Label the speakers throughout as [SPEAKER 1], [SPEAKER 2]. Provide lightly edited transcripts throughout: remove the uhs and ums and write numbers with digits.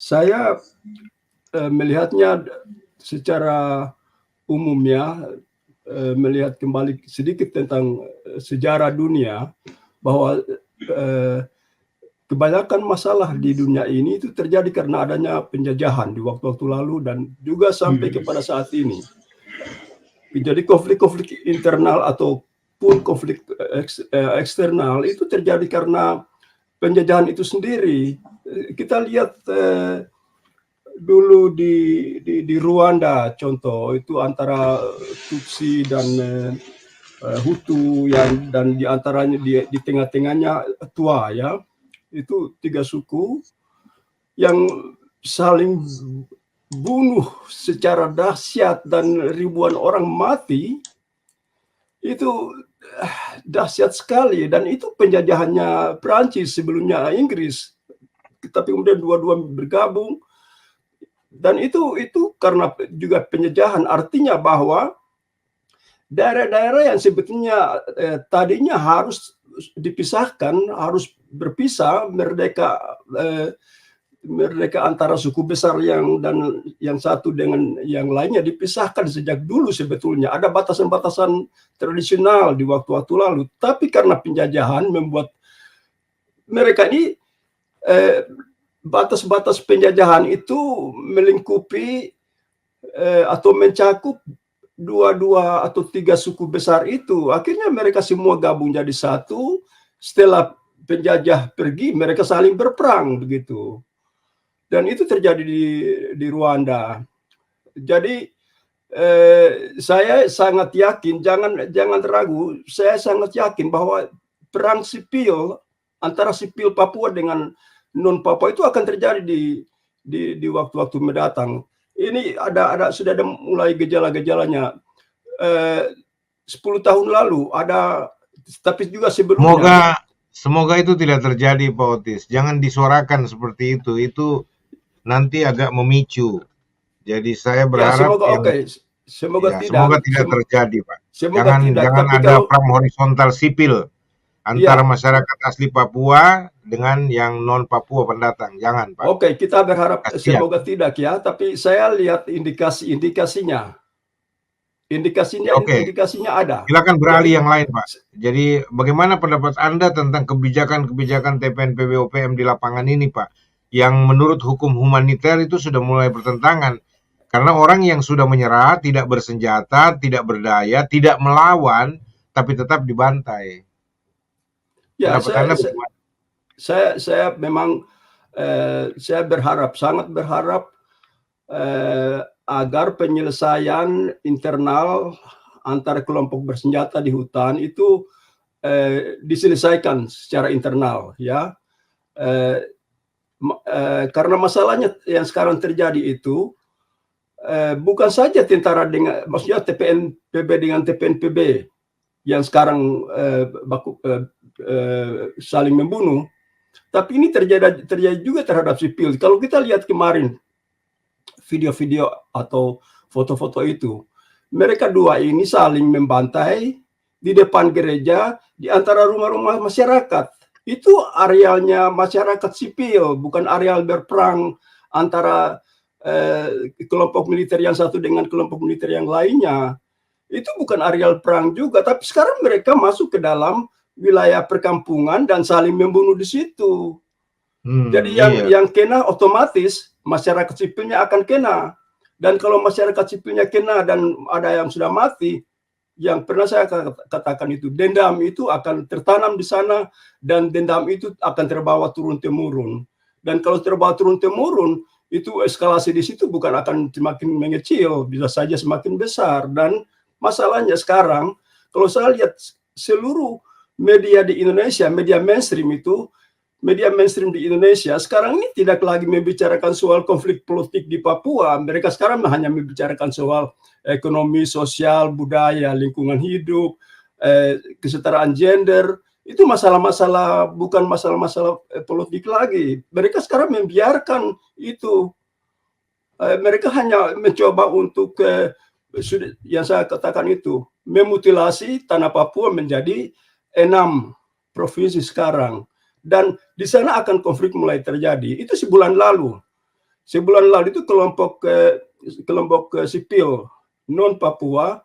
[SPEAKER 1] Saya melihatnya secara umumnya, melihat kembali sedikit tentang sejarah dunia, bahwa kebanyakan masalah di dunia ini itu terjadi karena adanya penjajahan di waktu-waktu lalu dan juga sampai kepada saat ini. Jadi konflik-konflik internal ataupun konflik eksternal itu terjadi karena penjajahan itu sendiri. Kita lihat dulu di Rwanda, contoh itu antara Tutsi dan Hutu, dan diantaranya di tengah-tengahnya Tua, ya, itu 3 suku yang saling bunuh secara dahsyat dan ribuan orang mati. Itu dahsyat sekali, dan itu penjajahannya Prancis, sebelumnya Inggris, tapi kemudian dua-dua bergabung, dan itu karena juga penjajahan. Artinya bahwa daerah-daerah yang sebetulnya tadinya harus dipisahkan, harus berpisah, merdeka antara suku besar yang satu dengan yang lainnya dipisahkan sejak dulu. Sebetulnya ada batasan-batasan tradisional di waktu-waktu lalu, tapi karena penjajahan membuat mereka ini batas-batas penjajahan itu melingkupi atau mencakup 2 atau 3 suku besar itu. Akhirnya mereka semua gabung jadi satu. Setelah penjajah pergi, mereka saling berperang begitu. Dan itu terjadi di Rwanda. Jadi saya sangat yakin, jangan ragu, saya sangat yakin bahwa perang sipil antara sipil Papua dengan non Papua itu akan terjadi di waktu-waktu mendatang. Ini sudah ada mulai gejala-gejalanya. 10 tahun lalu ada, tapi juga sebelumnya.
[SPEAKER 2] Semoga itu tidak terjadi, Pak Otis. Jangan disuarakan seperti itu. Itu nanti agak memicu. Jadi saya berharap
[SPEAKER 1] semoga
[SPEAKER 2] tidak terjadi, Pak.
[SPEAKER 1] Semoga
[SPEAKER 2] jangan ada perang horizontal sipil antara masyarakat asli Papua dengan yang non Papua pendatang. Jangan, Pak.
[SPEAKER 1] Oke, kita berharap semoga tidak, ya. Tapi saya lihat indikasinya ada.
[SPEAKER 2] Silakan beralih yang lain, Pak. Jadi bagaimana pendapat Anda tentang kebijakan-kebijakan TPNPB OPM di lapangan ini, Pak? Yang menurut hukum humaniter itu sudah mulai bertentangan. Karena orang yang sudah menyerah, tidak bersenjata, tidak berdaya, tidak melawan, tapi tetap dibantai.
[SPEAKER 1] Ya, saya memang saya sangat berharap agar penyelesaian internal antara kelompok bersenjata di hutan itu diselesaikan secara internal, ya. Karena masalahnya yang sekarang terjadi itu bukan saja tentara dengan, maksudnya TPNPB dengan TPNPB yang sekarang saling membunuh, tapi ini terjadi juga terhadap sipil. Kalau kita lihat kemarin video-video atau foto-foto itu, mereka dua ini saling membantai di depan gereja, di antara rumah-rumah masyarakat. Itu arealnya masyarakat sipil, bukan areal berperang antara kelompok militer yang satu dengan kelompok militer yang lainnya. Itu bukan areal perang juga, tapi sekarang mereka masuk ke dalam wilayah perkampungan dan saling membunuh di situ. Jadi yang kena otomatis masyarakat sipilnya akan kena. Dan kalau masyarakat sipilnya kena dan ada yang sudah mati, yang pernah saya katakan itu, dendam itu akan tertanam di sana, dan dendam itu akan terbawa turun-temurun. Dan kalau terbawa turun-temurun, itu eskalasi di situ bukan akan semakin mengecil, bisa saja semakin besar. Dan masalahnya sekarang, kalau saya lihat seluruh media di Indonesia, media mainstream di Indonesia sekarang ini tidak lagi membicarakan soal konflik politik di Papua. Mereka sekarang hanya membicarakan soal ekonomi, sosial, budaya, lingkungan hidup, kesetaraan gender. Itu masalah-masalah, bukan masalah-masalah politik lagi. Mereka sekarang membiarkan itu. Mereka hanya mencoba untuk yang saya katakan itu, memutilasi tanah Papua menjadi 6 provinsi sekarang. Dan di sana akan konflik mulai terjadi. Itu sebulan lalu. sebulan lalu itu kelompok sipil non Papua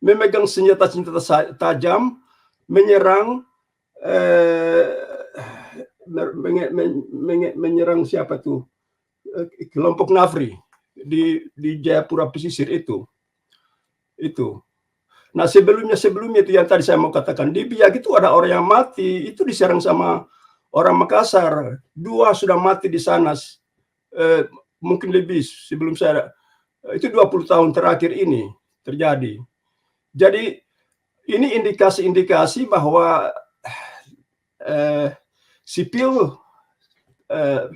[SPEAKER 1] memegang senjata-senjata tajam menyerang menyerang siapa tuh, kelompok Nafri di Jayapura pesisir itu. Nah sebelumnya itu yang tadi saya mau katakan, di Biak itu ada orang yang mati, itu diserang sama orang Makassar, 2 sudah mati di sana, mungkin lebih sebelum saya, itu 20 tahun terakhir ini terjadi. Jadi ini indikasi-indikasi bahwa sipil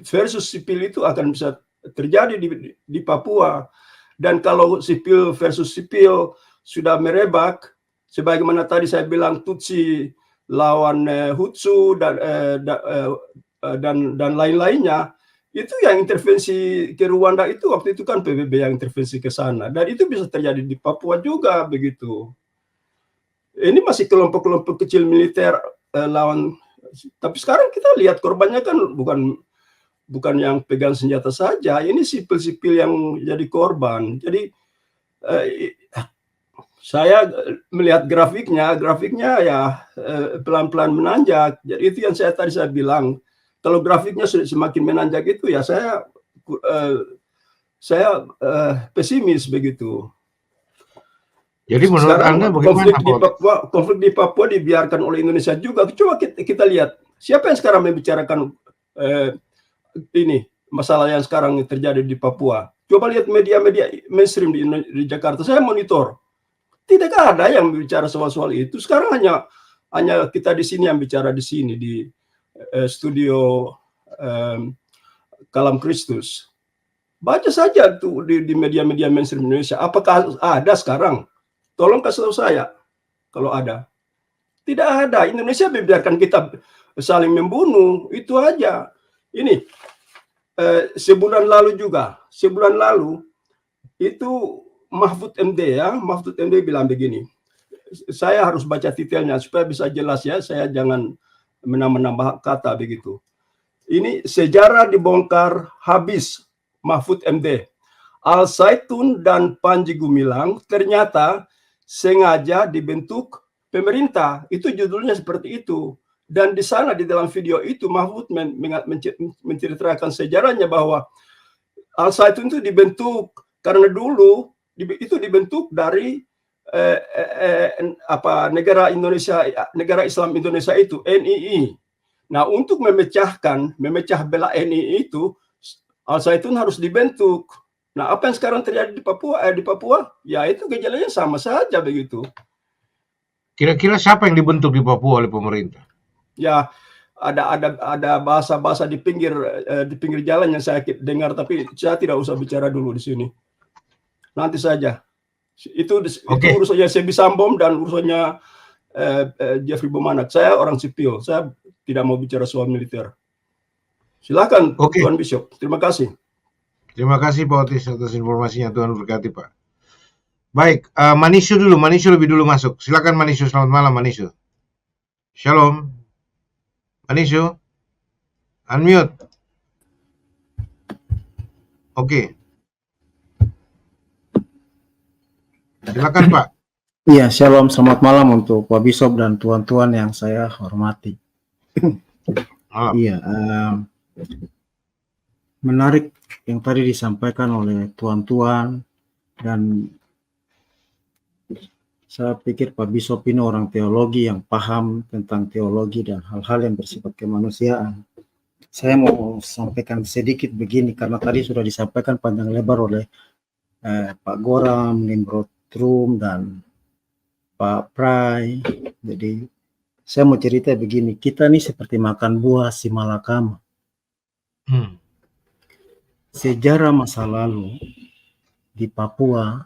[SPEAKER 1] versus sipil itu akan bisa terjadi di Papua. Dan kalau sipil versus sipil sudah merebak, sebagaimana tadi saya bilang Tutsi lawan Hutsu dan lain-lainnya, itu yang intervensi ke Rwanda itu waktu itu kan PBB yang intervensi ke sana, dan itu bisa terjadi di Papua juga begitu. Ini masih kelompok-kelompok kecil militer lawan, tapi sekarang kita lihat korbannya kan bukan yang pegang senjata saja, ini sipil-sipil yang jadi korban. Jadi saya melihat grafiknya ya pelan-pelan menanjak. Jadi itu yang saya bilang, kalau grafiknya semakin menanjak itu ya saya pesimis begitu.
[SPEAKER 2] Jadi menurut Anda bagaimana
[SPEAKER 1] konflik di Papua dibiarkan oleh Indonesia juga? Coba kita lihat siapa yang sekarang membicarakan ini masalah yang sekarang terjadi di Papua. Coba lihat media-media mainstream di Jakarta. Saya monitor, tidak ada yang bicara soal itu. Sekarang hanya kita di sini yang bicara di sini di studio Kalam Kristus. Baca saja tuh di media-media mainstream Indonesia. Apakah ada sekarang? Tolong kasih tahu saya kalau ada. Tidak ada. Indonesia membiarkan kita saling membunuh, itu aja. Ini sebulan lalu itu Mahfud MD bilang begini. Saya harus baca detailnya supaya bisa jelas ya, saya jangan menambah kata begitu. Ini sejarah dibongkar habis Mahfud MD. Al Zaitun dan Panji Gumilang ternyata sengaja dibentuk pemerintah. Itu judulnya seperti itu. Dan di sana di dalam video itu Mahfud menceritakan sejarahnya bahwa Al Zaitun itu dibentuk karena dulu itu dibentuk dari negara Islam Indonesia itu, NII. Nah, untuk memecah belah NII itu, Al Zaitun harus dibentuk. Nah, apa yang sekarang terjadi di Papua, ya itu gejalanya sama saja begitu.
[SPEAKER 2] Kira-kira siapa yang dibentuk di Papua oleh pemerintah?
[SPEAKER 1] Ya, ada bahasa-bahasa di pinggir jalan yang saya dengar, tapi saya tidak usah bicara dulu di sini. Nanti saja. Itu urusannya Sebi Sambom dan urusannya Jeffrey Bomanak. Saya orang sipil, saya tidak mau bicara soal militer. Silakan, Tuan Bishop. Terima kasih.
[SPEAKER 2] Terima kasih Pak Otis atas informasinya. Tuhan berkati Pak. Baik, Manishu lebih dulu masuk. Silakan Manishu, selamat malam Manishu. Shalom. Manishu, unmute. Oke. Silakan Pak.
[SPEAKER 3] Iya, shalom, selamat malam untuk Pak Bishop dan tuan-tuan yang saya hormati. Iya, menarik yang tadi disampaikan oleh tuan-tuan, dan saya pikir Pak Bishop ini orang teologi yang paham tentang teologi dan hal-hal yang bersifat kemanusiaan. Saya mau sampaikan sedikit begini, karena tadi sudah disampaikan panjang lebar oleh Pak Goram, Nimrod Trum, dan Pak Prai. Jadi saya mau cerita begini, kita nih seperti makan buah si malakama. Sejarah masa lalu di Papua,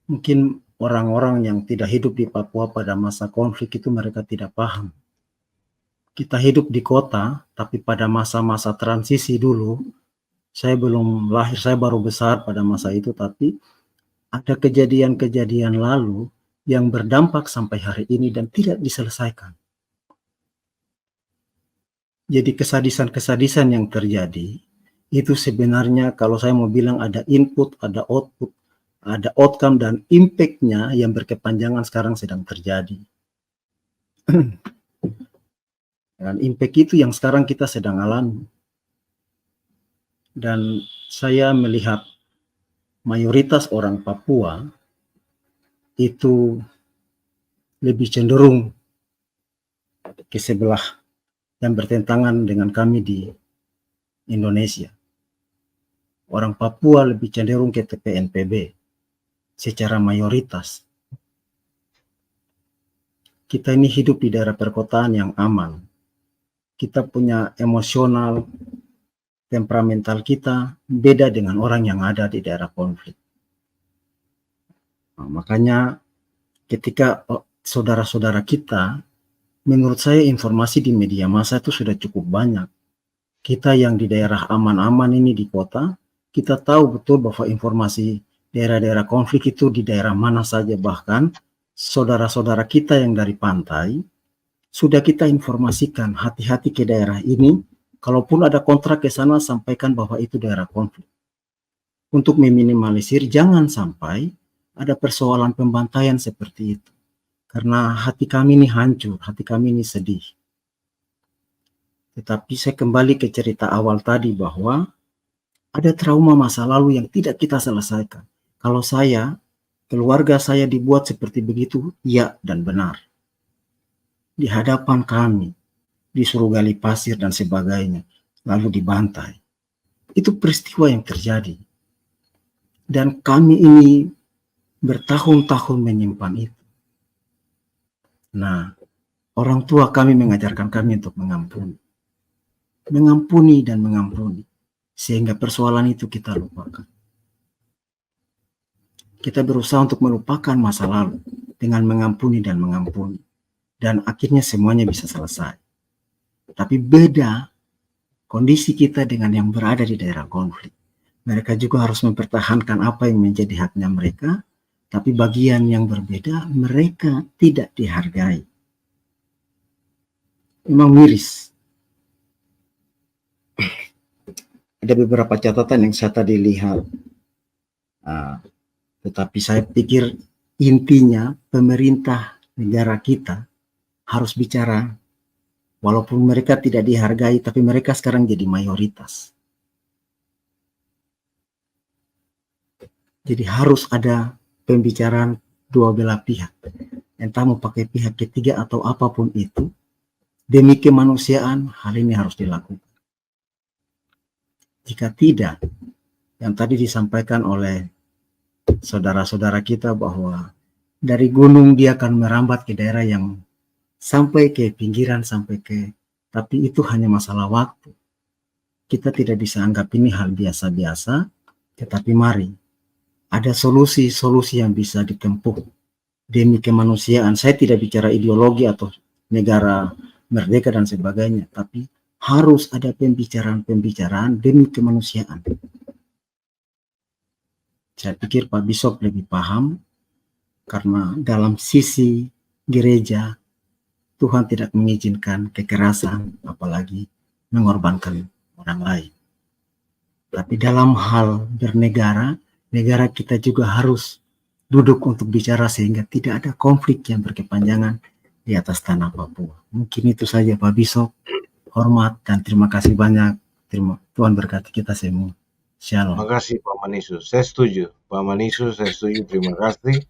[SPEAKER 3] mungkin orang-orang yang tidak hidup di Papua pada masa konflik itu mereka tidak paham. Kita hidup di kota, tapi pada masa-masa transisi dulu, saya belum lahir, saya baru besar pada masa itu, tapi ada kejadian-kejadian lalu yang berdampak sampai hari ini dan tidak diselesaikan. Jadi kesadisan-kesadisan yang terjadi itu sebenarnya kalau saya mau bilang ada input, ada output, ada outcome dan impact-nya yang berkepanjangan sekarang sedang terjadi. Dan impact itu yang sekarang kita sedang alami. Dan saya melihat mayoritas orang Papua itu lebih cenderung ke sebelah yang bertentangan dengan kami di Indonesia. Orang Papua lebih cenderung ke TPNPB secara mayoritas. Kita ini hidup di daerah perkotaan yang aman. Kita punya emosional, temperamental kita beda dengan orang yang ada di daerah konflik. Nah, makanya ketika saudara-saudara kita, menurut saya informasi di media massa itu sudah cukup banyak. Kita yang di daerah aman-aman ini di kota, kita tahu betul bahwa informasi daerah-daerah konflik itu di daerah mana saja. Bahkan saudara-saudara kita yang dari pantai, sudah kita informasikan hati-hati ke daerah ini. Kalaupun ada kontrak ke sana, sampaikan bahwa itu daerah konflik. Untuk meminimalisir, jangan sampai ada persoalan pembantaian seperti itu. Karena hati kami ini hancur, hati kami ini sedih. Tetapi saya kembali ke cerita awal tadi bahwa ada trauma masa lalu yang tidak kita selesaikan. Kalau saya, keluarga saya dibuat seperti begitu, ya dan benar. Di hadapan kami, disuruh gali pasir dan sebagainya, lalu dibantai. Itu peristiwa yang terjadi. Dan kami ini bertahun-tahun menyimpan itu. Nah, orang tua kami mengajarkan kami untuk mengampuni. Mengampuni dan mengampuni. Sehingga persoalan itu kita lupakan. Kita berusaha untuk melupakan masa lalu dengan mengampuni dan mengampuni. Dan akhirnya semuanya bisa selesai. Tapi beda kondisi kita dengan yang berada di daerah konflik. Mereka juga harus mempertahankan apa yang menjadi haknya mereka, tapi bagian yang berbeda mereka tidak dihargai. Memang miris. Ada beberapa catatan yang saya tadi lihat, tetapi saya pikir intinya pemerintah negara kita harus bicara. Walaupun mereka tidak dihargai, tapi mereka sekarang jadi mayoritas. Jadi harus ada pembicaraan dua belah pihak. Entah mau pakai pihak ketiga atau apapun itu. Demi kemanusiaan, hal ini harus dilakukan. Jika tidak, yang tadi disampaikan oleh saudara-saudara kita bahwa dari gunung dia akan merambat ke daerah yang sampai ke pinggiran, tapi itu hanya masalah waktu. Kita tidak bisa anggap ini hal biasa-biasa, tetapi mari ada solusi-solusi yang bisa ditempuh demi kemanusiaan. Saya tidak bicara ideologi atau negara merdeka dan sebagainya, tapi harus ada pembicaraan-pembicaraan demi kemanusiaan. Saya pikir Pak Bishop lebih paham, karena dalam sisi gereja, Tuhan tidak mengizinkan kekerasan, apalagi mengorbankan orang lain. Tapi dalam hal bernegara, negara kita juga harus duduk untuk bicara sehingga tidak ada konflik yang berkepanjangan di atas tanah Papua. Mungkin itu saja Pak Bishop. Hormat dan terima kasih banyak. Tuhan berkati kita semua. Shalom.
[SPEAKER 2] Terima kasih Pak Manisus. Saya setuju. Pak Manisus, saya setuju. Terima kasih.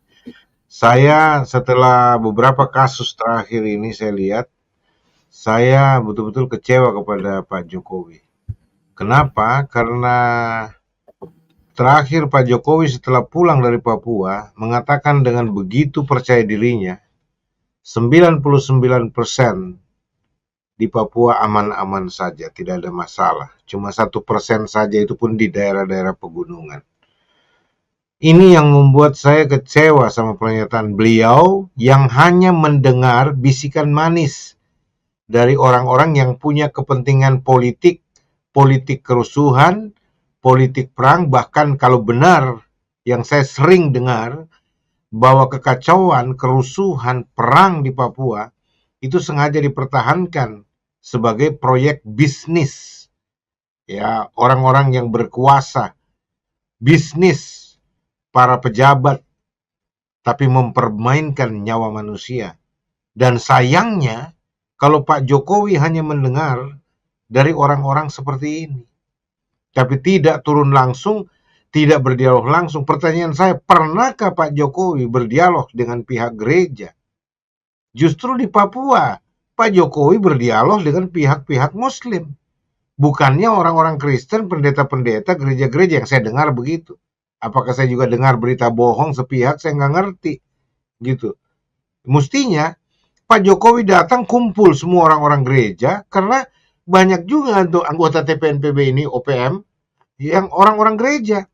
[SPEAKER 2] Saya setelah beberapa kasus terakhir ini saya lihat, saya betul-betul kecewa kepada Pak Jokowi. Kenapa? Karena terakhir Pak Jokowi setelah pulang dari Papua mengatakan dengan begitu percaya dirinya, 99% di Papua aman-aman saja, tidak ada masalah. Cuma 1% saja, itu pun di daerah-daerah pegunungan. Ini yang membuat saya kecewa sama pernyataan beliau yang hanya mendengar bisikan manis dari orang-orang yang punya kepentingan politik, politik kerusuhan, politik perang, bahkan kalau benar yang saya sering dengar bahwa kekacauan, kerusuhan, perang di Papua itu sengaja dipertahankan sebagai proyek bisnis ya orang-orang yang berkuasa, bisnis, para pejabat, tapi mempermainkan nyawa manusia. Dan sayangnya, kalau Pak Jokowi hanya mendengar dari orang-orang seperti ini, tapi tidak turun langsung, tidak berdialog langsung. Pertanyaan saya, pernahkah Pak Jokowi berdialog dengan pihak gereja? Justru di Papua, Pak Jokowi berdialog dengan pihak-pihak Muslim. Bukannya orang-orang Kristen, pendeta-pendeta, gereja-gereja, yang saya dengar begitu. Apakah saya juga dengar berita bohong sepihak, saya nggak ngerti. Gitu. Mestinya Pak Jokowi datang kumpul semua orang-orang gereja, karena banyak juga untuk anggota TPNPB ini, OPM, yang orang-orang gereja.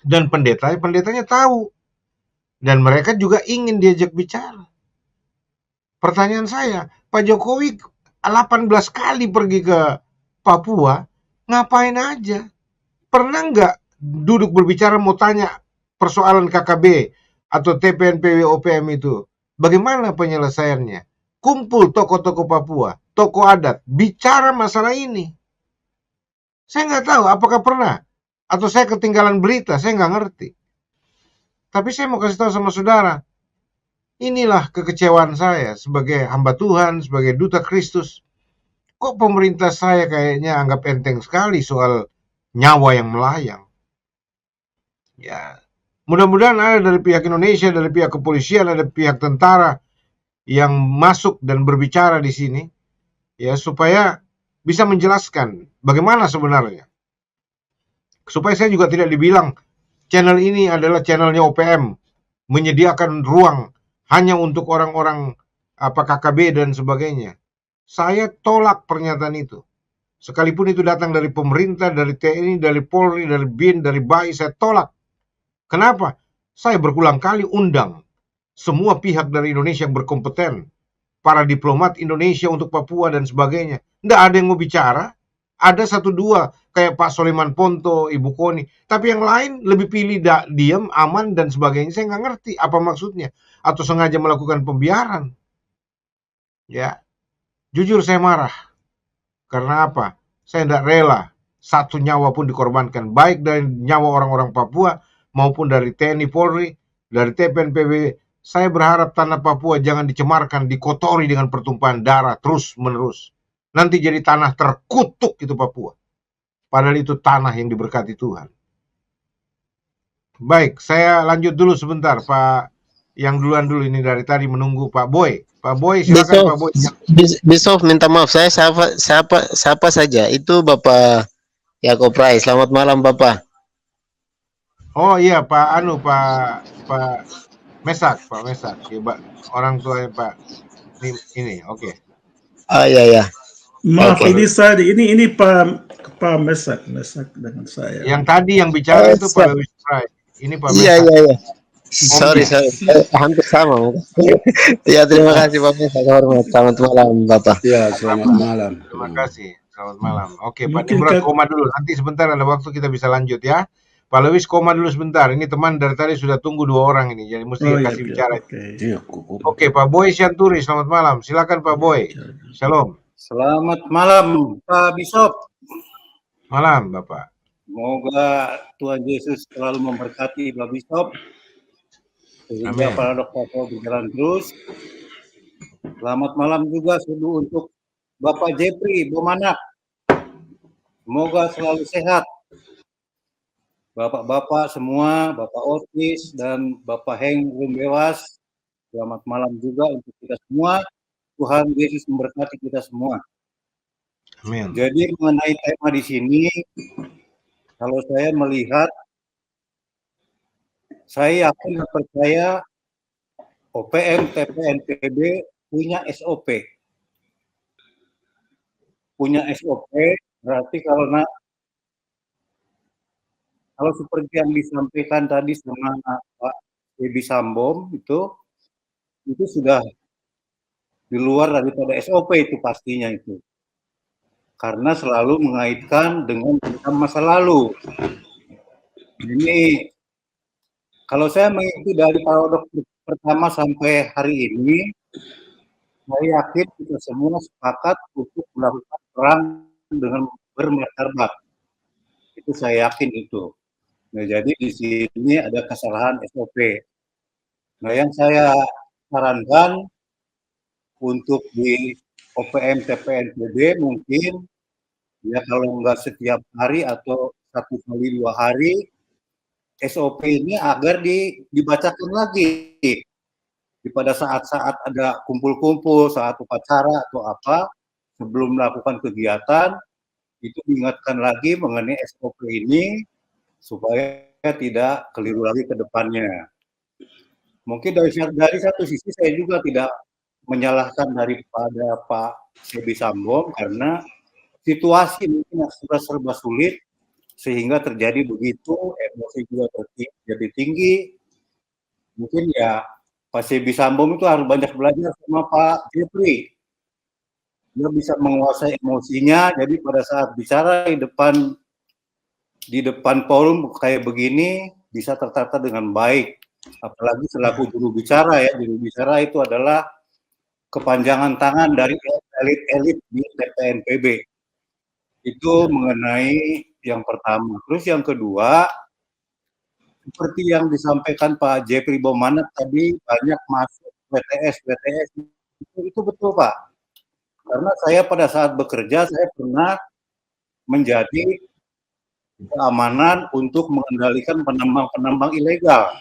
[SPEAKER 2] Dan pendetanya tahu. Dan mereka juga ingin diajak bicara. Pertanyaan saya, Pak Jokowi 18 kali pergi ke Papua, ngapain aja? Pernah nggak duduk berbicara mau tanya persoalan KKB atau TPNPB OPM itu? Bagaimana penyelesaiannya? Kumpul tokoh-tokoh Papua, tokoh adat, bicara masalah ini. Saya nggak tahu apakah pernah, atau saya ketinggalan berita, saya nggak ngerti. Tapi saya mau kasih tahu sama saudara, inilah kekecewaan saya sebagai hamba Tuhan, sebagai duta Kristus. Kok pemerintah saya kayaknya anggap enteng sekali soal nyawa yang melayang. Ya, mudah-mudahan ada dari pihak Indonesia, dari pihak kepolisian, ada pihak tentara yang masuk dan berbicara di sini, ya, supaya bisa menjelaskan bagaimana sebenarnya. Supaya saya juga tidak dibilang channel ini adalah channelnya OPM, menyediakan ruang hanya untuk orang-orang KKB dan sebagainya. Saya tolak pernyataan itu. Sekalipun itu datang dari pemerintah, dari TNI, dari Polri, dari BIN, dari BAI, saya tolak. Kenapa? Saya berulang kali undang semua pihak dari Indonesia yang berkompeten, para diplomat Indonesia untuk Papua dan sebagainya. Nggak ada yang mau bicara. Ada satu dua kayak Pak Soleman Ponto, Ibu Koni. Tapi yang lain lebih pilih diam, aman dan sebagainya. Saya nggak ngerti apa maksudnya. Atau sengaja melakukan pembiaran. Ya, jujur saya marah. Karena apa? Saya tidak rela satu nyawa pun dikorbankan. Baik dari nyawa orang-orang Papua maupun dari TNI Polri, dari TPNPB. Saya berharap tanah Papua jangan dicemarkan, dikotori dengan pertumpahan darah terus-menerus. Nanti jadi tanah terkutuk itu Papua. Padahal itu tanah yang diberkati Tuhan. Baik, saya lanjut dulu sebentar, Pak. Yang duluan dulu ini dari tadi menunggu Pak Boy. Pak Boy, silakan Pak Boy.
[SPEAKER 4] Besok minta maaf, saya siapa saja. Itu Bapak Yakob Rai. Selamat malam Bapak.
[SPEAKER 2] Oh iya Pak Mesak, Pak Mesak. Ya, orang tuanya Pak ini oke.
[SPEAKER 4] Oh iya.
[SPEAKER 5] Maaf, ini Pak Mesak dengan saya.
[SPEAKER 2] Yang tadi yang bicara itu Pak Lewis Rai. Ini Pak Mesak.
[SPEAKER 4] Iya. Sorry. Hampir sama. Ya, terima kasih Pak Mesak. Hormat. Selamat malam Bapak.
[SPEAKER 5] Ya, selamat malam.
[SPEAKER 2] Terima kasih. Selamat malam. Oke, Pak Nimrod koma dulu. Nanti sebentar ada waktu kita bisa lanjut ya. Pak Lewis koma dulu sebentar. Ini teman dari tadi sudah tunggu 2 orang ini. Jadi mesti kasih bicara. Oke, Pak Boy Sianturi, selamat malam. Silakan Pak Boy. Shalom.
[SPEAKER 6] Selamat malam Pak Bishop.
[SPEAKER 2] Malam Bapak.
[SPEAKER 6] Semoga Tuhan Yesus selalu memberkati Pak Bishop. Sehingga para dokter berjalan terus. Selamat malam juga untuk Bapak Jepri Bomanak. Semoga selalu sehat. Bapak-bapak semua, Bapak Otis dan Bapak Heng Rumbewas. Selamat malam juga untuk kita semua. Tuhan Yesus memberkati kita semua.
[SPEAKER 2] Amin.
[SPEAKER 6] Jadi mengenai tema di sini, kalau saya melihat, saya yakin dan percaya OPM, TPNPB punya SOP. Punya SOP, berarti kalau seperti yang disampaikan tadi sama Pak Ebi Sambom itu sudah di luar daripada SOP itu pastinya itu. Karena selalu mengaitkan dengan masa lalu. Ini kalau saya mengikuti dari paradok pertama sampai hari ini, saya yakin kita semua sepakat untuk melakukan perang dengan bermartabat. Itu saya yakin itu. Nah, jadi di sini ada kesalahan SOP. Nah, yang saya sarankan untuk di OPM TPNPB mungkin ya kalau nggak setiap hari atau 1 kali 2 hari SOP ini agar dibacakan lagi pada saat-saat ada kumpul-kumpul, saat upacara atau apa, sebelum melakukan kegiatan itu diingatkan lagi mengenai SOP ini supaya tidak keliru lagi ke depannya. Mungkin dari satu sisi saya juga tidak menyalahkan daripada Pak Sebi Sambom karena situasi mungkin sudah serba sulit sehingga terjadi begitu, emosi juga jadi tinggi. Mungkin ya Pak Sebi Sambom itu harus banyak belajar sama Pak Jeffrey. Dia bisa menguasai emosinya, jadi pada saat bicara di depan forum kayak begini bisa tertata dengan baik. Apalagi selaku juru bicara ya, juru bicara itu adalah kepanjangan tangan dari elit-elit di TPNPB. Itu mengenai yang pertama. Terus yang kedua, seperti yang disampaikan Pak Jeffrey Bomanet tadi, banyak masuk WTS, itu betul Pak. Karena saya pada saat bekerja, saya pernah menjadi keamanan untuk mengendalikan penambang-penambang ilegal.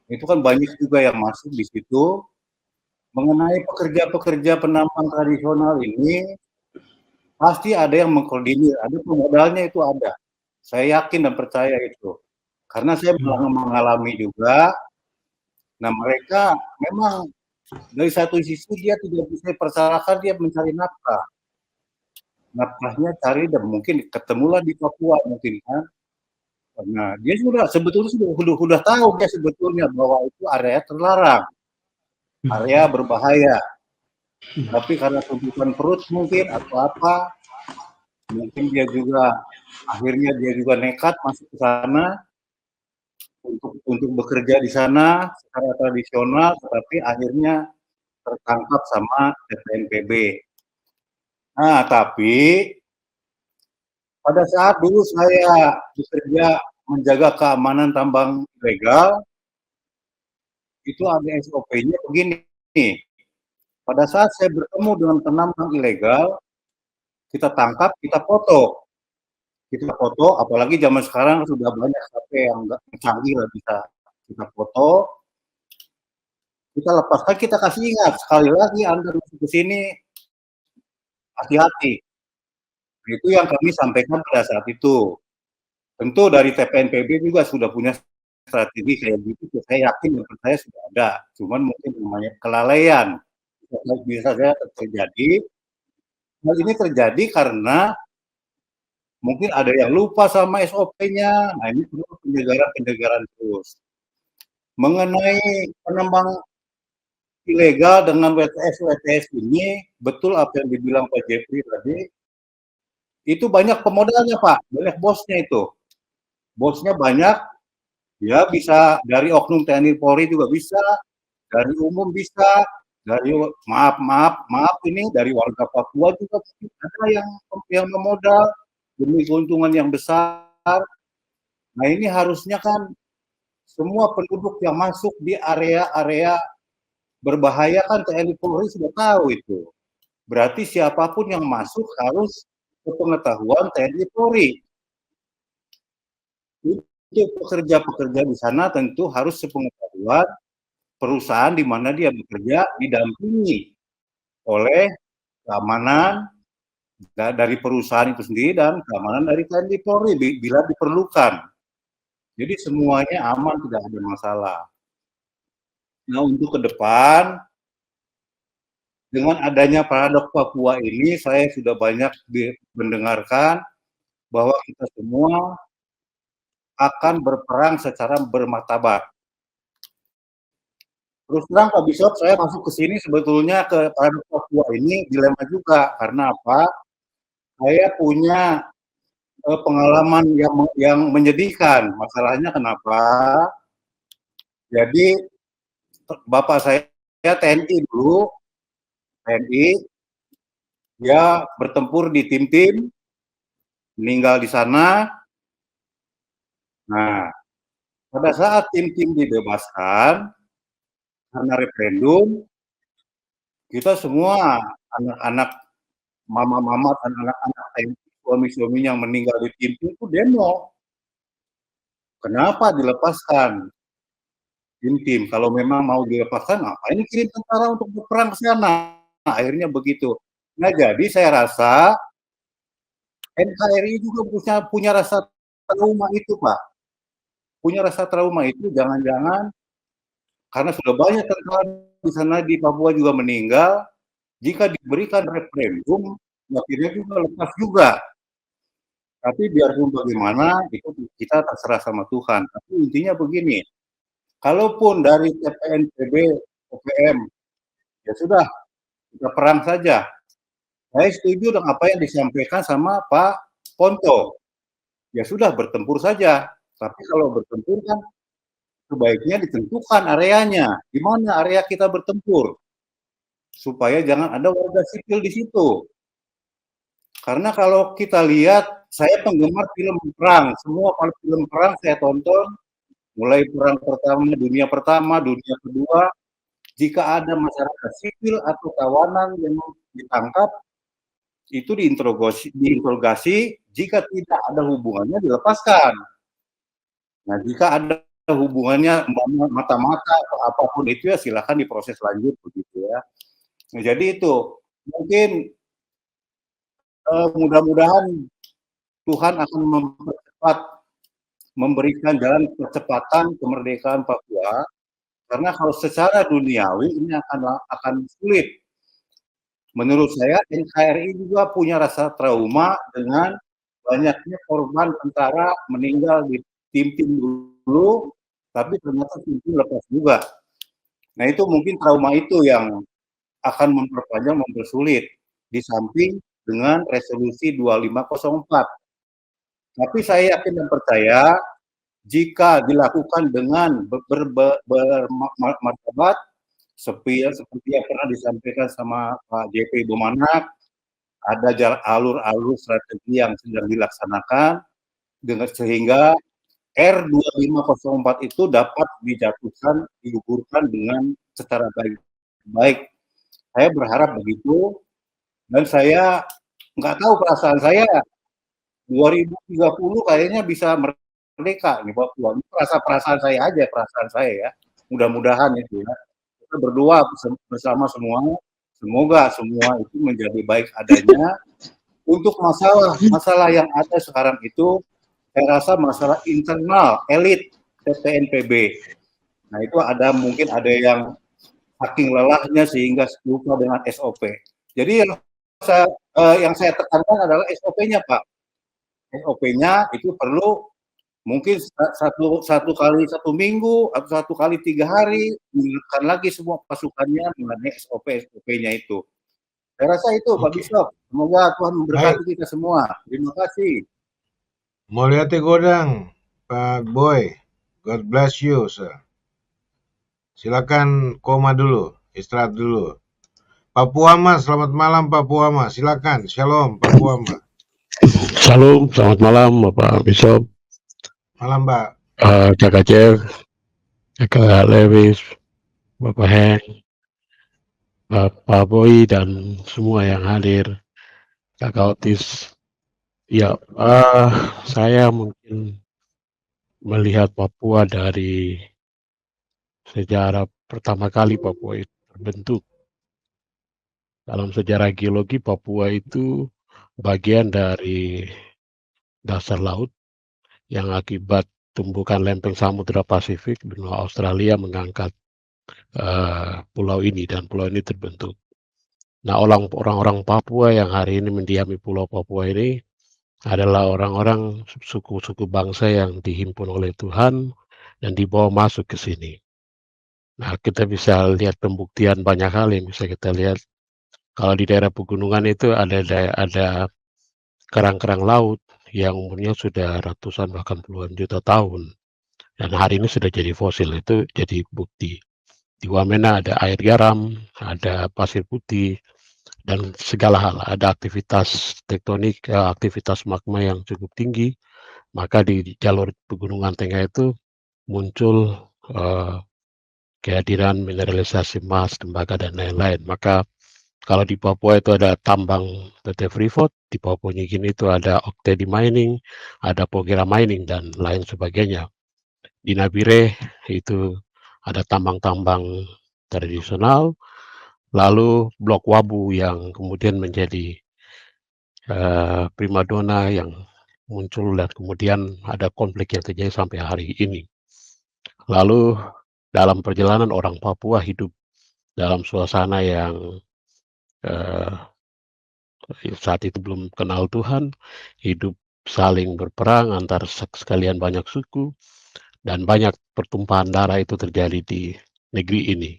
[SPEAKER 6] Itu kan banyak juga yang masuk di situ. Mengenai pekerja-pekerja penambang tradisional ini, pasti ada yang mengkoordinir, ada pemodalnya itu ada. Saya yakin dan percaya itu. Karena saya mengalami juga, nah mereka memang dari satu sisi dia tidak bisa dipersalahkan, dia mencari nafkah. Nafkahnya cari dan mungkin ketemulah di Papua mungkin kan. Nah, dia sebetulnya sudah tahu dia sebetulnya bahwa itu area terlarang, area berbahaya. Tapi karena tuntutan perut mungkin atau apa, mungkin akhirnya dia juga nekat masuk ke sana untuk bekerja di sana secara tradisional, tetapi akhirnya tertangkap sama TPNPB. Nah, tapi pada saat dulu saya bekerja menjaga keamanan tambang ilegal, itu ada SOP-nya begini. Pada saat saya bertemu dengan penambang ilegal, kita tangkap, kita foto. Kita foto, apalagi zaman sekarang sudah banyak HP yang nggak canggih lah bisa kita foto. Kita lepaskan, kita kasih ingat, sekali lagi Anda masuk ke sini, hati-hati. Itu yang kami sampaikan pada saat itu. Tentu dari TPNPB juga sudah punya strategi kayak gitu, saya yakin dan percaya sudah ada. Cuman mungkin namanya kelalaian. Bisa saja terjadi. Hal ini terjadi karena mungkin ada yang lupa sama SOP-nya. Nah, ini perlu penjagaan terus. Mengenai penambang ilegal dengan WTS ini, betul apa yang dibilang Pak Jeffrey tadi, itu banyak pemodalnya Pak, banyak bosnya itu. Bosnya banyak, ya bisa dari oknum TNI Polri juga bisa, dari umum bisa, dari maaf ini dari warga Papua juga ada yang memodal demi keuntungan yang besar. Nah ini harusnya kan semua penduduk yang masuk di area-area berbahaya kan TNI Polri sudah tahu itu. Berarti siapapun yang masuk harus sepengetahuan TNI Polri. Untuk pekerja-pekerja di sana tentu harus sepengetahuan perusahaan di mana dia bekerja didampingi oleh keamanan dari perusahaan itu sendiri dan keamanan dari TNI Polri bila diperlukan. Jadi semuanya aman, tidak ada masalah. Nah untuk ke depan, dengan adanya Paradoks Papua ini, saya sudah banyak mendengarkan bahwa kita semua akan berperang secara bermartabat. Terus terang Pak Bishop, saya masuk ke sini sebetulnya ke Paradoks Papua ini dilema juga. Karena apa? Saya punya pengalaman yang menyedihkan. Masalahnya kenapa? Jadi bapak saya TNI dulu, TNI, dia bertempur di tim-tim, meninggal di sana. Nah, pada saat tim-tim dibebaskan karena referendum, kita semua anak-anak mama-mama dan anak-anak suami-suami yang meninggal di tim-tim itu demo. Kenapa dilepaskan tim-tim? Kalau memang mau dilepaskan, ngapain kirim tentara untuk berperang ke sana? Akhirnya begitu. Nah, jadi saya rasa NKRI juga punya rasa trauma itu, Pak. Punya rasa trauma itu jangan-jangan karena sudah banyak tentara di sana di Papua juga meninggal, jika diberikan referendum, akhirnya juga lepas juga. Tapi biarpun bagaimana, itu kita terserah sama Tuhan. Tapi intinya begini, kalaupun dari TPNPB, OPM, ya sudah, kita perang saja. Saya setuju dengan apa yang disampaikan sama Pak Ponto. Ya sudah, bertempur saja. Tapi kalau bertempur kan sebaiknya ditentukan areanya. Di mana area kita bertempur. Supaya jangan ada warga sipil di situ. Karena kalau kita lihat, saya penggemar film perang. Semua film perang saya tonton. Mulai perang pertama, dunia kedua. Jika ada masyarakat sipil atau tawanan yang ditangkap, itu diinterogasi, jika tidak ada hubungannya dilepaskan. Nah, jika ada hubungannya mata-mata atau apapun itu ya silakan diproses lanjut begitu ya. Nah, jadi itu mungkin mudah-mudahan Tuhan akan memberikan jalan percepatan kemerdekaan Papua, karena kalau secara duniawi ini akan sulit. Menurut saya NKRI juga punya rasa trauma dengan banyaknya korban tentara meninggal di tim-tim dulu, tapi ternyata tim-tim lepas juga. Nah, itu mungkin trauma itu yang akan mempersulit, di samping dengan resolusi 2504. Tapi saya yakin dan percaya, jika dilakukan dengan bermartabat, seperti yang pernah disampaikan sama Pak JP Bomanak, ada alur-alur strategi yang sedang dilaksanakan, sehingga R2504 itu dapat dijatuhkan, digugurkan dengan secara baik. Saya berharap begitu, dan saya nggak tahu perasaan saya, 2030 kayaknya bisa merdeka nih Papua. Ini perasaan saya ya. Mudah-mudahan itu ya. Kita berdoa bersama semua, semoga semua itu menjadi baik adanya. Untuk masalah yang ada sekarang itu, saya rasa masalah internal elit TPNPB. Nah, itu mungkin ada yang saking lelahnya sehingga lupa dengan SOP. Jadi yang saya tekankan adalah SOP-nya, Pak. SOP-nya itu perlu mungkin satu kali 1 minggu atau 1 kali 3 hari mengingatkan lagi semua pasukannya mengenai SOP-nya itu. Saya rasa itu Pak Bishop. Semoga Tuhan memberkati kita semua. Terima kasih.
[SPEAKER 2] Mulia Godang, Pak Boy. God bless you, sir. Silakan koma dulu, istirahat dulu. Papua Mas, selamat malam Papua Mas. Silakan. Shalom Papua Mas.
[SPEAKER 7] Shalom, selamat malam Bapak Bishop.
[SPEAKER 2] Malam Mbak.
[SPEAKER 7] Kakak Jeff, Kakak Lewis, Bapak Heng, Pak Boy dan semua yang hadir, Kakak Otis. Ya, saya mungkin melihat Papua dari sejarah pertama kali Papua itu terbentuk. Dalam sejarah geologi, Papua itu bagian dari dasar laut yang akibat tumbukan lempeng Samudra Pasifik, benua Australia mengangkat pulau ini, dan pulau ini terbentuk. Nah, orang-orang Papua yang hari ini mendiami pulau Papua ini adalah orang-orang suku-suku bangsa yang dihimpun oleh Tuhan dan dibawa masuk ke sini. Nah, kita bisa lihat pembuktian banyak hal yang bisa kita lihat. Kalau di daerah pegunungan itu ada kerang-kerang laut yang umurnya sudah ratusan bahkan puluhan juta tahun. Dan hari ini sudah jadi fosil, itu jadi bukti. Di Wamena ada air garam, ada pasir putih, dan segala hal. Ada aktivitas tektonik, aktivitas magma yang cukup tinggi, maka di jalur pegunungan tengah itu muncul kehadiran mineralisasi emas, tembaga, dan lain-lain. Maka kalau di Papua itu ada tambang PT Freeport, di Papua New Guinea itu ada Octedi Mining, ada Pogera Mining, dan lain sebagainya. Di Nabire itu ada tambang-tambang tradisional, lalu blok Wabu yang kemudian menjadi primadona yang muncul dan kemudian ada konflik yang terjadi sampai hari ini. Lalu dalam perjalanan orang Papua hidup dalam suasana yang saat itu belum kenal Tuhan, hidup saling berperang antar sekalian banyak suku, dan banyak pertumpahan darah itu terjadi di negeri ini.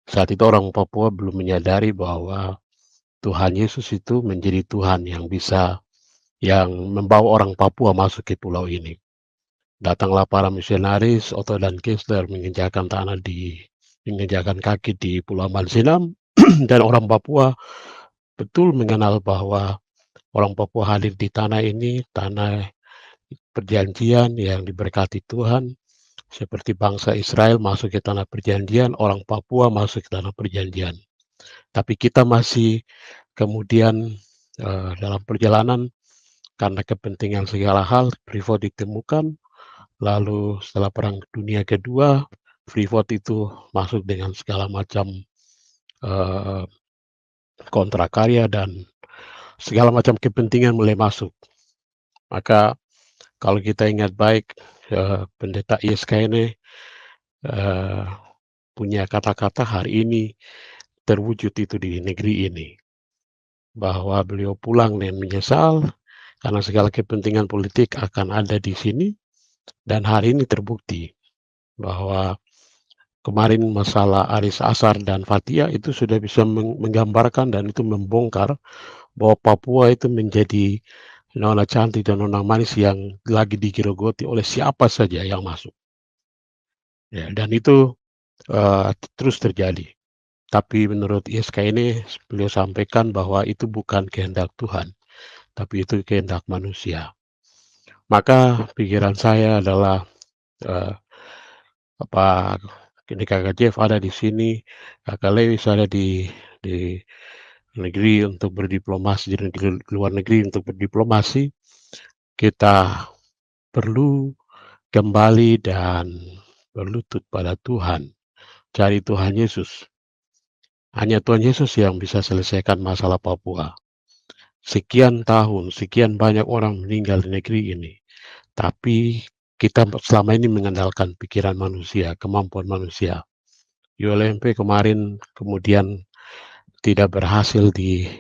[SPEAKER 7] Saat itu orang Papua belum menyadari bahwa Tuhan Yesus itu menjadi Tuhan yang membawa orang Papua masuk ke pulau ini. Datanglah para misionaris Otto dan Kessler menginjakan kaki di Pulau Mansinam dan orang Papua betul mengenal bahwa orang Papua hadir di tanah ini, tanah perjanjian yang diberkati Tuhan, seperti bangsa Israel masuk ke tanah perjanjian, orang Papua masuk ke tanah perjanjian. Tapi kita masih kemudian dalam perjalanan karena kepentingan segala hal, Freeport ditemukan, lalu setelah Perang Dunia Kedua, Freeport itu masuk dengan segala macam kontrak karya dan segala macam kepentingan mulai masuk. Maka kalau kita ingat baik, pendeta ISK ini punya kata-kata hari ini terwujud itu di negeri ini. Bahwa beliau pulang dan menyesal karena segala kepentingan politik akan ada di sini. Dan hari ini terbukti bahwa kemarin masalah Aris Ashar dan Fathia itu sudah bisa menggambarkan dan itu membongkar bahwa Papua itu menjadi nona cantik dan nona manis yang lagi digirogoti oleh siapa saja yang masuk. Ya, dan itu terus terjadi. Tapi menurut ISK ini beliau sampaikan bahwa itu bukan kehendak Tuhan, tapi itu kehendak manusia. Maka pikiran saya adalah ini kakak Jeff ada di sini, kakak Lewis ada di negeri untuk berdiplomasi, di luar negeri untuk berdiplomasi. Kita perlu kembali dan berlutut pada Tuhan, cari Tuhan Yesus. Hanya Tuhan Yesus yang bisa selesaikan masalah Papua. Sekian tahun, sekian banyak orang meninggal di negeri ini. Tapi kita selama ini mengandalkan pikiran manusia, kemampuan manusia. ULMP kemarin kemudian tidak berhasil di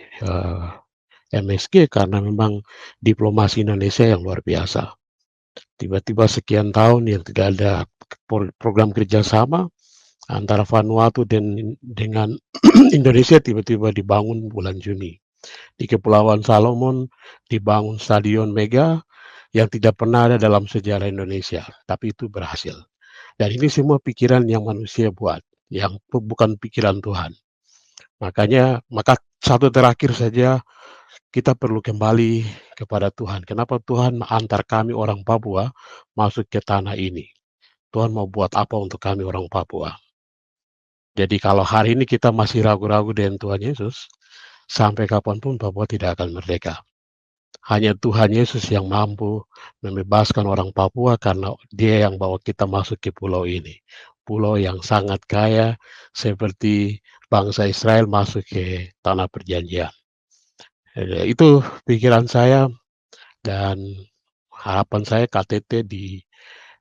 [SPEAKER 7] MSG karena memang diplomasi Indonesia yang luar biasa. Tiba-tiba sekian tahun yang tidak ada program kerjasama antara Vanuatu dengan Indonesia tiba-tiba dibangun bulan Juni. Di Kepulauan Salomon dibangun stadion mega yang tidak pernah ada dalam sejarah Indonesia, tapi itu berhasil. Dan ini semua pikiran yang manusia buat, yang bukan pikiran Tuhan. Maka satu terakhir saja, kita perlu kembali kepada Tuhan. Kenapa Tuhan mengantar kami orang Papua masuk ke tanah ini? Tuhan mau buat apa untuk kami orang Papua? Jadi kalau hari ini kita masih ragu-ragu dengan Tuhan Yesus, sampai kapanpun Papua tidak akan merdeka. Hanya Tuhan Yesus yang mampu membebaskan orang Papua karena Dia yang bawa kita masuk ke pulau ini. Pulau yang sangat kaya seperti bangsa Israel masuk ke tanah perjanjian. Itu pikiran saya dan harapan saya KTT di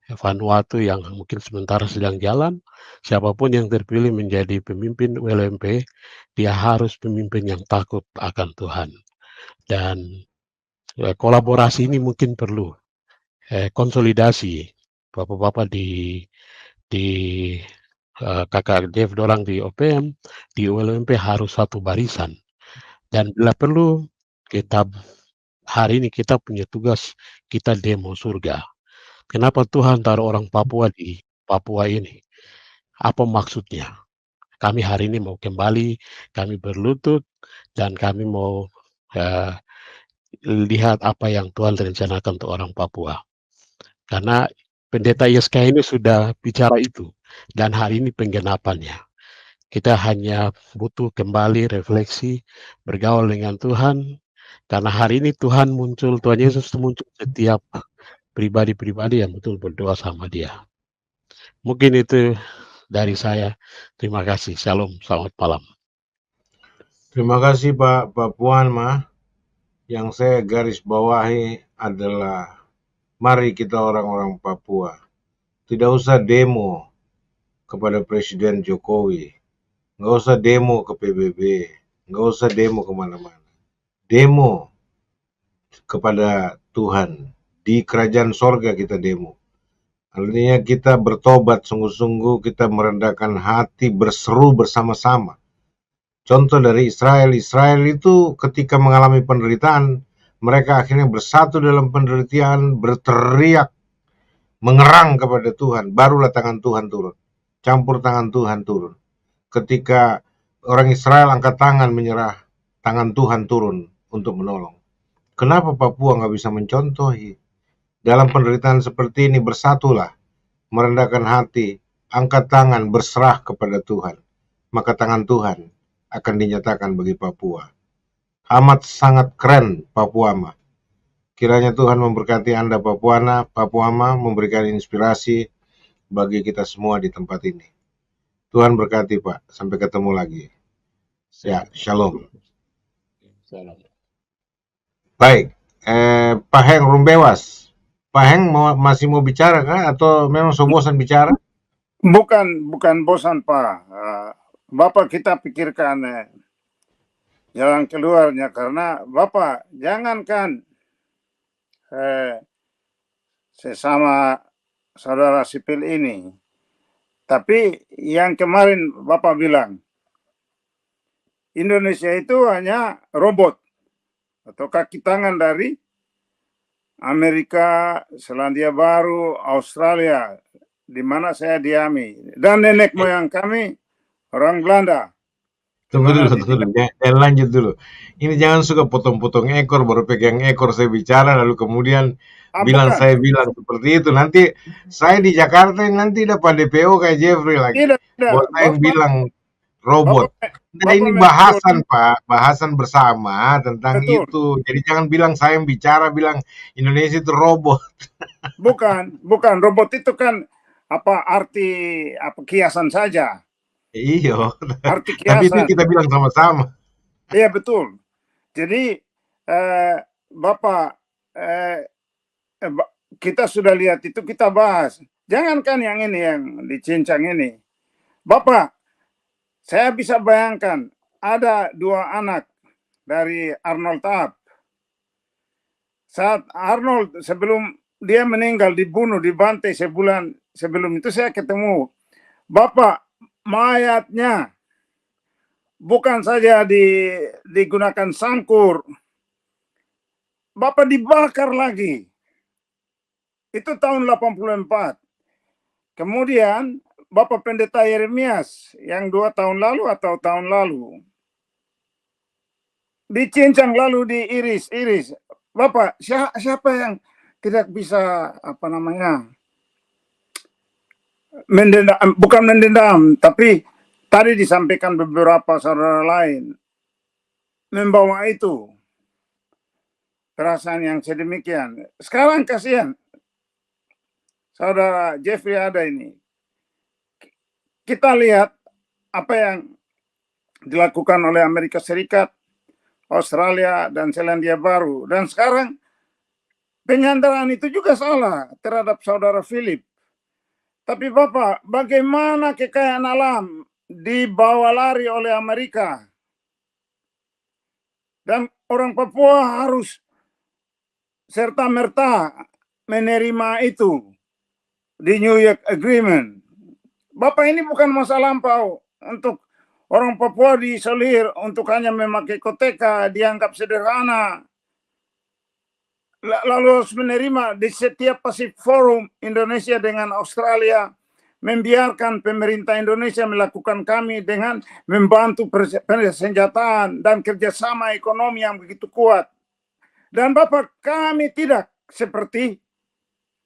[SPEAKER 7] Vanuatu yang mungkin sementara sedang jalan, siapapun yang terpilih menjadi pemimpin ULMP, dia harus pemimpin yang takut akan Tuhan. Dan kolaborasi ini mungkin perlu konsolidasi bapak-bapak di kakak Jeff dorang di OPM, di ULMP harus satu barisan. Dan bila perlu kita hari ini kita punya tugas, kita demo surga. Kenapa Tuhan taruh orang Papua di Papua ini? Apa maksudnya? kami hari ini mau kembali, kami berlutut, dan kami mau lihat apa yang Tuhan rencanakan untuk orang Papua. Karena Pendeta Yeska ini sudah bicara itu, dan hari ini penggenapannya. Kita hanya butuh kembali refleksi, bergaul dengan Tuhan, karena hari ini Tuhan Yesus muncul setiap pribadi-pribadi yang betul berdoa sama Dia. Mungkin itu dari saya. Terima kasih. Shalom. Selamat malam.
[SPEAKER 2] Terima kasih Pak Puan mah. Yang saya garis bawahi adalah mari kita orang-orang Papua tidak usah demo kepada Presiden Jokowi, nggak usah demo ke PBB, nggak usah demo kemana-mana. Demo kepada Tuhan. Di kerajaan sorga kita demo. Artinya kita bertobat sungguh-sungguh, kita merendahkan hati, berseru bersama-sama. Contoh dari Israel itu ketika mengalami penderitaan, mereka akhirnya bersatu dalam penderitaan, berteriak, mengerang kepada Tuhan, barulah tangan Tuhan turun. Campur tangan Tuhan turun. Ketika orang Israel angkat tangan menyerah, tangan Tuhan turun untuk menolong. Kenapa Papua nggak bisa mencontohi? Dalam penderitaan seperti ini bersatulah, merendahkan hati, angkat tangan, berserah kepada Tuhan. Maka tangan Tuhan akan dinyatakan bagi Papua. Amat sangat keren Papua mah. Kiranya Tuhan memberkati Anda Papua mah, memberikan inspirasi bagi kita semua di tempat ini. Tuhan berkati Pak. Sampai ketemu lagi. Ya, shalom. Baik, Pak Heng Rumbewas. Pak Heng masih mau bicara kah? Atau memang so bosan bicara?
[SPEAKER 8] Bukan bosan Pak. Bapak kita pikirkan jalan keluarnya, karena Bapak jangankan sesama saudara sipil ini, tapi yang kemarin Bapak bilang Indonesia itu hanya robot atau kaki tangan dari Amerika, Selandia Baru, Australia, di mana saya diami, dan nenek moyang kami orang Belanda.
[SPEAKER 2] Tunggu dulu. Jangan lanjut dulu. Ini jangan suka potong-potong ekor, baru pegang ekor saya bicara, lalu kemudian saya bilang seperti itu. Nanti saya di Jakarta nanti dapat DPO kayak Jeffrey lagi. Buat saya yang bilang robot. Nah ini bahasan Pak, bahasan bersama tentang itu. Jadi jangan bilang saya yang bicara, bilang Indonesia itu robot.
[SPEAKER 8] Bukan. Robot itu kan arti kiasan saja.
[SPEAKER 2] Iya, tapi itu kita bilang sama-sama.
[SPEAKER 8] Iya betul. Jadi Bapak, kita sudah lihat itu, kita bahas. Jangankan yang ini, yang dicincang ini. Bapak, saya bisa bayangkan ada 2 anak dari Arnold Taap. Saat Arnold sebelum dia meninggal, dibunuh, dibantai sebulan sebelum itu, saya ketemu Bapak. Mayatnya bukan saja digunakan sangkur, Bapak dibakar lagi. Itu tahun 84. Kemudian Bapak Pendeta Yeremias yang 2 tahun lalu atau tahun lalu dicincang lalu diiris. Bapak, siapa yang tidak bisa bukan mendendam, tapi tadi disampaikan beberapa saudara lain membawa itu perasaan yang sedemikian. Sekarang kasihan saudara Jeffrey ada ini. Kita lihat apa yang dilakukan oleh Amerika Serikat, Australia, dan Selandia Baru. Dan sekarang penyanderaan itu juga salah terhadap saudara Philip. Tapi Bapak, bagaimana kekayaan alam dibawa lari oleh Amerika? Dan orang Papua harus serta-merta menerima itu di New York Agreement. Bapak, ini bukan masa lampau untuk orang Papua diisolir, untuk hanya memakai koteka, dianggap sederhana. Lalu harus menerima di setiap Pacific Forum Indonesia dengan Australia membiarkan pemerintah Indonesia melakukan kami dengan membantu persenjataan dan kerjasama ekonomi yang begitu kuat. Dan Bapak, kami tidak seperti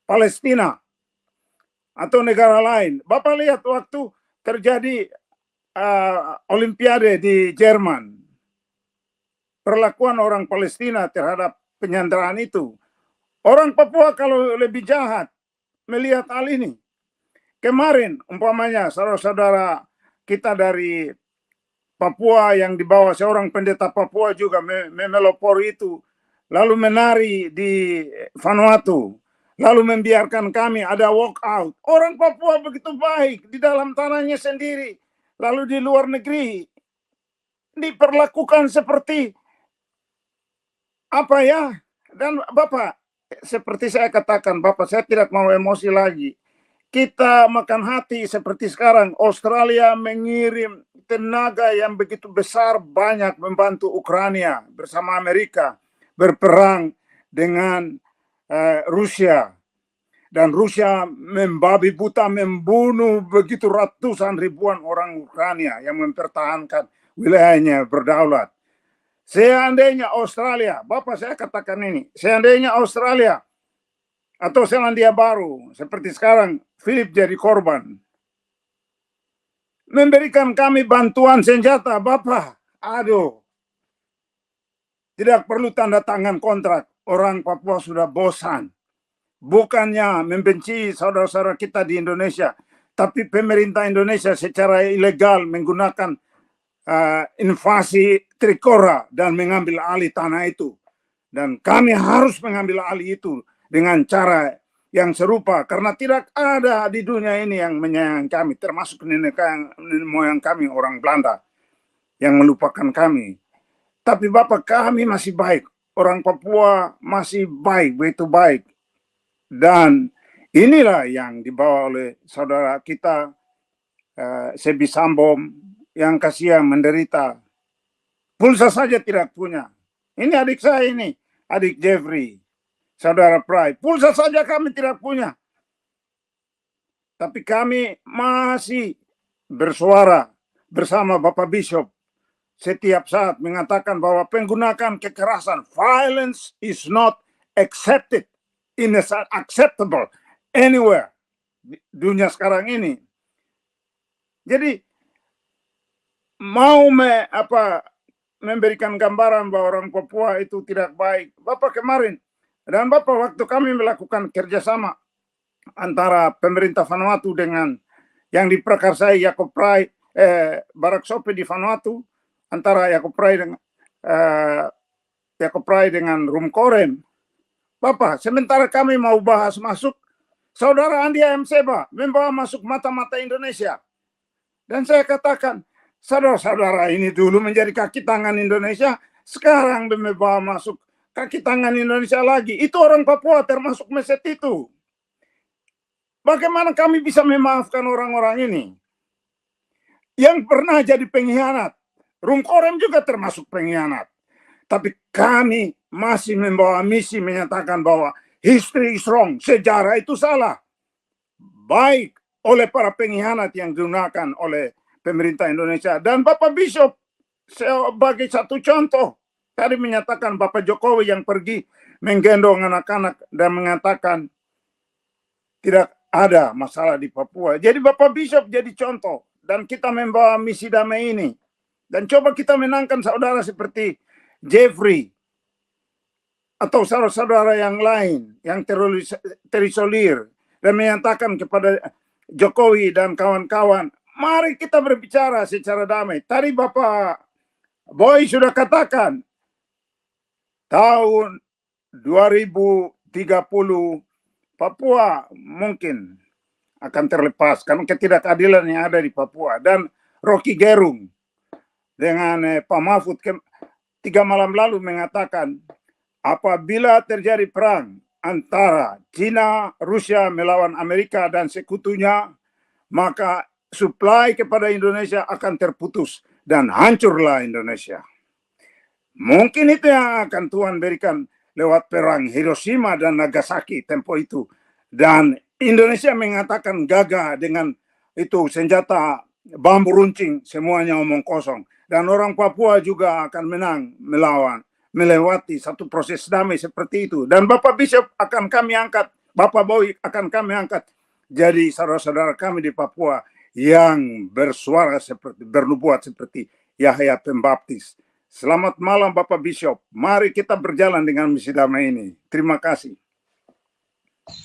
[SPEAKER 8] Palestina atau negara lain. Bapak lihat waktu terjadi Olimpiade di Jerman, perlakuan orang Palestina terhadap penyanderaan itu. Orang Papua kalau lebih jahat melihat hal ini. Kemarin umpamanya saudara-saudara kita dari Papua yang dibawa seorang pendeta Papua juga melopor itu, lalu menari di Vanuatu, lalu membiarkan kami ada walkout. Orang Papua begitu baik di dalam tanahnya sendiri, lalu di luar negeri diperlakukan seperti apa ya? Dan Bapak, seperti saya katakan, Bapak, saya tidak mau emosi lagi. Kita makan hati seperti sekarang. Australia mengirim tenaga yang begitu besar, banyak membantu Ukraina bersama Amerika berperang dengan Rusia. Dan Rusia membabi buta membunuh begitu ratusan ribuan orang Ukraina yang mempertahankan wilayahnya berdaulat. Seandainya Australia, Bapak saya katakan ini, seandainya Australia atau Selandia Baru seperti sekarang Philip jadi korban, memberikan kami bantuan senjata, Bapak, aduh, tidak perlu tanda tangan kontrak. Orang Papua sudah bosan. Bukannya membenci saudara-saudara kita di Indonesia, tapi pemerintah Indonesia secara ilegal menggunakan invasi Trikora dan mengambil alih tanah itu. Dan kami harus mengambil alih itu dengan cara yang serupa, karena tidak ada di dunia ini yang menyayangi kami, termasuk nenek moyang kami orang Belanda yang melupakan kami. Tapi Bapak, kami masih baik, orang Papua masih baik, begitu baik. Dan inilah yang dibawa oleh saudara kita Sebi Sambom yang kasihan menderita, pulsa saja tidak punya. Ini adik saya ini, adik Jeffrey, saudara Prai, pulsa saja kami tidak punya. Tapi kami masih bersuara bersama Bapak Bishop setiap saat mengatakan bahwa penggunaan kekerasan, violence is not accepted, acceptable anywhere di dunia sekarang ini. Jadi mau memberikan gambaran bahwa orang Papua itu tidak baik. Bapak kemarin, dan Bapak waktu kami melakukan kerjasama antara pemerintah Vanuatu dengan yang diprakarsai Jacob Prai, Barak Sope di Vanuatu, antara Jacob Prai dengan Rumkorem. Bapak, sementara kami mau bahas masuk, saudara Andi AM Seba membawa masuk mata-mata Indonesia. Dan saya katakan, saudara-saudara ini dulu menjadi kaki tangan Indonesia, sekarang membawa masuk kaki tangan Indonesia lagi. Itu orang Papua termasuk Meset itu. Bagaimana kami bisa memaafkan orang-orang ini yang pernah jadi pengkhianat? Rumkorem juga termasuk pengkhianat. Tapi kami masih membawa misi menyatakan bahwa history is wrong, sejarah itu salah. Baik oleh para pengkhianat yang digunakan oleh pemerintah Indonesia. Dan Bapak Bishop sebagai satu contoh tadi menyatakan Bapak Jokowi yang pergi menggendong anak-anak dan mengatakan tidak ada masalah di Papua. Jadi Bapak Bishop jadi contoh dan kita membawa misi damai ini. Dan coba kita menangkan saudara seperti Jeffrey atau saudara-saudara yang lain yang terisolir dan menyatakan kepada Jokowi dan kawan-kawan, mari kita berbicara secara damai. Tadi Bapak Boy sudah katakan, tahun 2030 Papua mungkin akan terlepas karena ketidakadilan yang ada di Papua. Dan Rocky Gerung dengan Pak Mahfud 3 malam lalu mengatakan, apabila terjadi perang antara China, Rusia melawan Amerika dan sekutunya, maka suplai kepada Indonesia akan terputus dan hancurlah Indonesia. Mungkin itu yang akan Tuhan berikan lewat perang Hiroshima dan Nagasaki tempo itu. Dan Indonesia mengatakan gagah dengan itu senjata bambu runcing, semuanya omong kosong. Dan orang Papua juga akan menang melewati satu proses damai seperti itu. Dan Bapak Bishop akan kami angkat, Bapak Bowie akan kami angkat jadi saudara-saudara kami di Papua yang bersuara seperti, bernubuat seperti Yahya Pembaptis. Selamat malam Bapak Bishop. Mari kita berjalan dengan misi damai ini. Terima kasih.